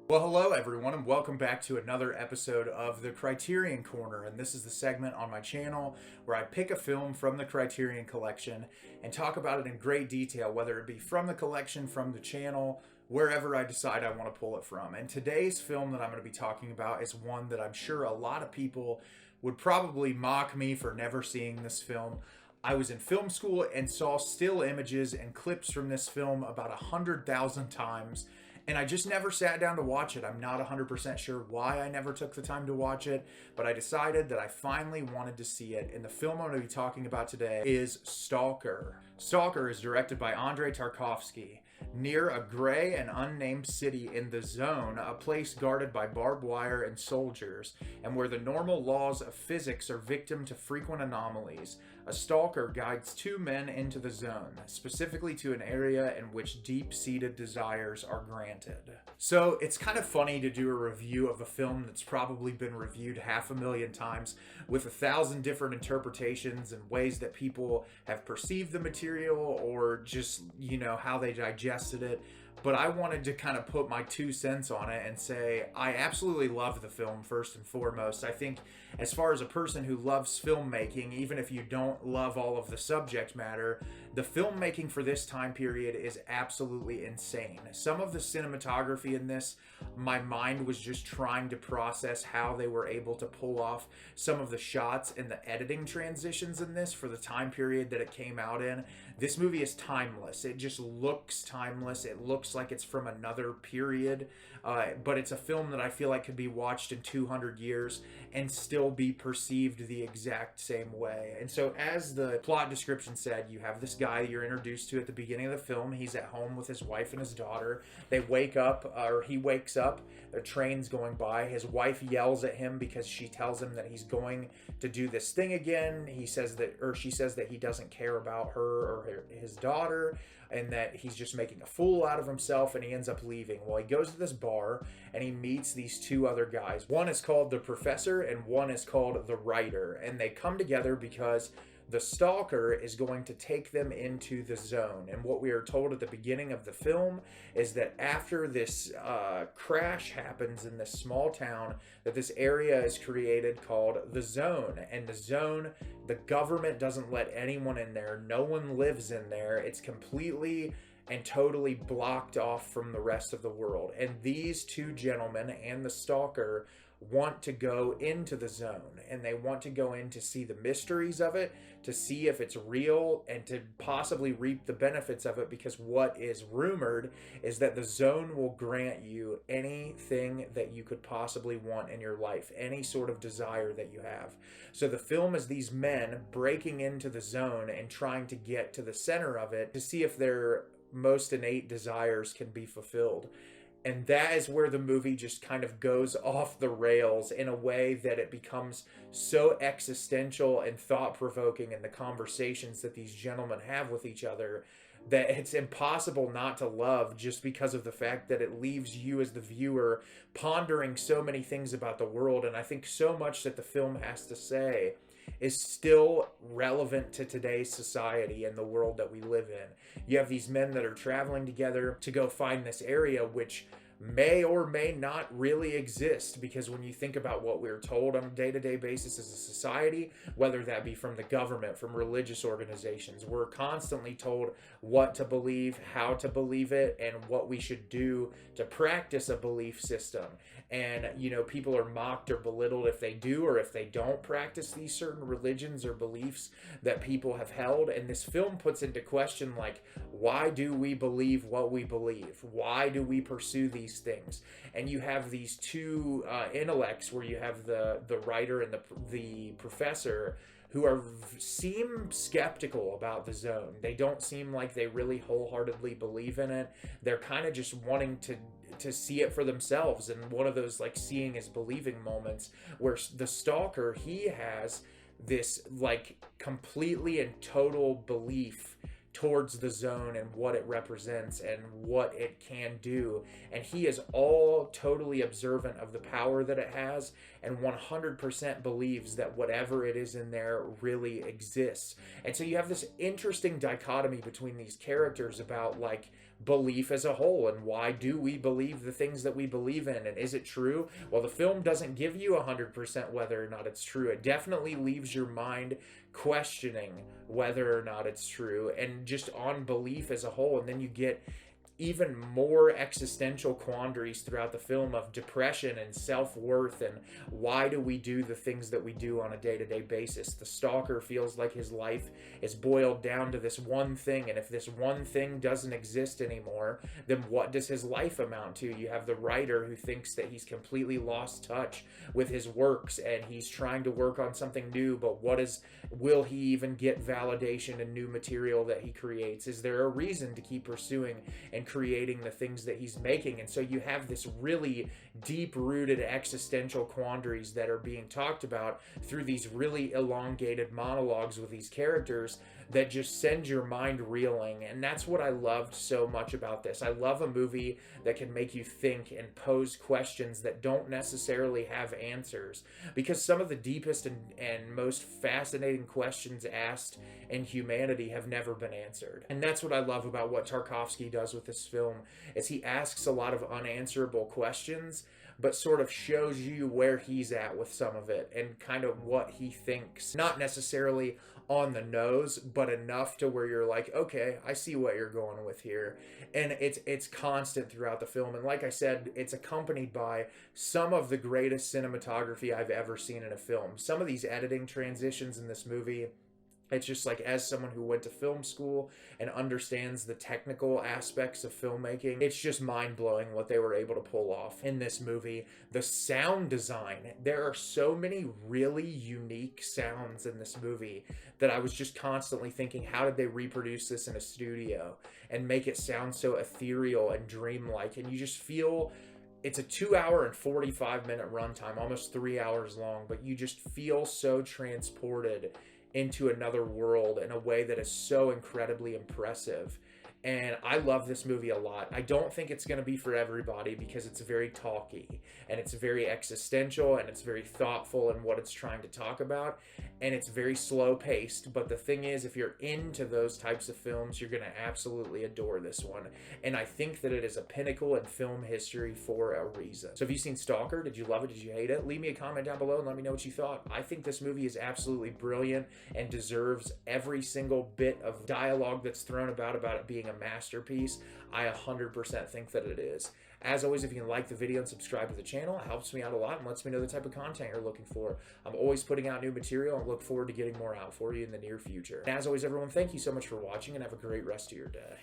Well, hello everyone, and welcome back to another episode of the Criterion Corner. And this is the segment on my channel where I pick a film from the Criterion collection and talk about it in great detail, whether it be from the collection, from the channel, wherever I decide I want to pull it from. And today's film that I'm going to be talking about is one that I'm sure a lot of people would probably mock me for never seeing this film. I was in film school and saw still images and clips from this film about 100,000 times, and I just never sat down to watch it. I'm not 100% sure why I never took the time to watch it, but I decided that I finally wanted to see it, and the film I'm going to be talking about today is Stalker. Stalker is directed by Andrei Tarkovsky. Near a gray and unnamed city in the Zone, a place guarded by barbed wire and soldiers, and where the normal laws of physics are victim to frequent anomalies, a stalker guides two men into the Zone, specifically to an area in which deep-seated desires are granted. So it's kind of funny to do a review of a film that's probably been reviewed 500,000 times with 1,000 different interpretations and ways that people have perceived the material or just, how they digested it. But I wanted to kind of put my 2 cents on it and say I absolutely love the film first and foremost. I think as far as a person who loves filmmaking, even if you don't love all of the subject matter, the filmmaking for this time period is absolutely insane. Some of the cinematography in this, my mind was just trying to process how they were able to pull off some of the shots and the editing transitions in this for the time period that it came out in. This movie is timeless. It just looks timeless. It looks like it's from another period, but it's a film that I feel like could be watched in 200 years and still be perceived the exact same way. And so, as the plot description said, you have this guy you're introduced to at the beginning of the film. He's at home with his wife and his daughter. They wake up, or he wakes up, the train's going by. His wife yells at him because she tells him that he's going to do this thing again. She says that he doesn't care about her or his daughter, and that he's just making a fool out of himself, and he ends up leaving. Well, he goes to this bar and he meets these two other guys. One is called the Professor and one is called the Writer, and they come together because the Stalker is going to take them into the Zone. And what we are told at the beginning of the film is that after this crash happens in this small town, that this area is created called the Zone. And the Zone, the government doesn't let anyone in there. No one lives in there. It's completely and totally blocked off from the rest of the world. And these two gentlemen and the Stalker want to go into the Zone, and they want to go in to see the mysteries of it, to see if it's real, and to possibly reap the benefits of it, because what is rumored is that the Zone will grant you anything that you could possibly want in your life, any sort of desire that you have. So the film is these men breaking into the Zone and trying to get to the center of it to see if their most innate desires can be fulfilled. And that is where the movie just kind of goes off the rails in a way that it becomes so existential and thought-provoking in the conversations that these gentlemen have with each other that it's impossible not to love, just because of the fact that it leaves you as the viewer pondering so many things about the world. And I think so much that the film has to say is still relevant to today's society and the world that we live in. You have these men that are traveling together to go find this area, which may or may not really exist, because when you think about what we're told on a day-to-day basis as a society, whether that be from the government, from religious organizations, we're constantly told what to believe, how to believe it, and what we should do to practice a belief system. And people are mocked or belittled if they do or if they don't practice these certain religions or beliefs that people have held. And this film puts into question, like, why do we believe what we believe? Why do we pursue these things? And you have these two intellects, where you have the writer and the professor, who seem skeptical about the Zone. They don't seem like they really wholeheartedly believe in it. They're kind of just wanting to see it for themselves, and one of those like seeing is believing moments, where the Stalker, he has this like completely and total belief towards the Zone and what it represents and what it can do. And he is all totally observant of the power that it has, and 100% believes that whatever it is in there really exists. And so you have this interesting dichotomy between these characters about like belief as a whole, and why do we believe the things that we believe in, and is it true? Well, the film doesn't give you 100% whether or not it's true. It definitely leaves your mind questioning whether or not it's true, and just on belief as a whole. And then you get even more existential quandaries throughout the film of depression and self-worth, and why do we do the things that we do on a day-to-day basis. The stalker feels like his life is boiled down to this one thing, and if this one thing doesn't exist anymore, then what does his life amount to? You have the writer who thinks that he's completely lost touch with his works, and he's trying to work on something new, but will he even get validation in new material that he creates? Is there a reason to keep pursuing and creating the things that he's making? And so you have this really deep-rooted existential quandaries that are being talked about through these really elongated monologues with these characters that just send your mind reeling. And that's what I loved so much about this. I love a movie that can make you think and pose questions that don't necessarily have answers, because some of the deepest and most fascinating questions asked in humanity have never been answered. And that's what I love about what Tarkovsky does with this film, is he asks a lot of unanswerable questions, but sort of shows you where he's at with some of it and kind of what he thinks. Not necessarily on the nose, but enough to where you're like, okay, I see what you're going with here. And it's constant throughout the film. And like I said, it's accompanied by some of the greatest cinematography I've ever seen in a film. Some of these editing transitions in this movie, it's just like, as someone who went to film school and understands the technical aspects of filmmaking, it's just mind-blowing what they were able to pull off in this movie. The sound design, there are so many really unique sounds in this movie that I was just constantly thinking, how did they reproduce this in a studio and make it sound so ethereal and dreamlike? And you just feel, it's a 2-hour and 45-minute runtime, almost 3 hours long, but you just feel so transported into another world in a way that is so incredibly impressive. And I love this movie a lot. I don't think it's going to be for everybody, because it's very talky and it's very existential and it's very thoughtful in what it's trying to talk about, and it's very slow paced. But the thing is, if you're into those types of films, you're going to absolutely adore this one. And I think that it is a pinnacle in film history for a reason. So have you seen Stalker? Did you love it? Did you hate it? Leave me a comment down below and let me know what you thought. I think this movie is absolutely brilliant and deserves every single bit of dialogue that's thrown about it being a masterpiece. I 100% think that it is. As always, if you can like the video and subscribe to the channel, it helps me out a lot and lets me know the type of content you're looking for. I'm always putting out new material and look forward to getting more out for you in the near future. And as always, everyone, thank you so much for watching, and have a great rest of your day.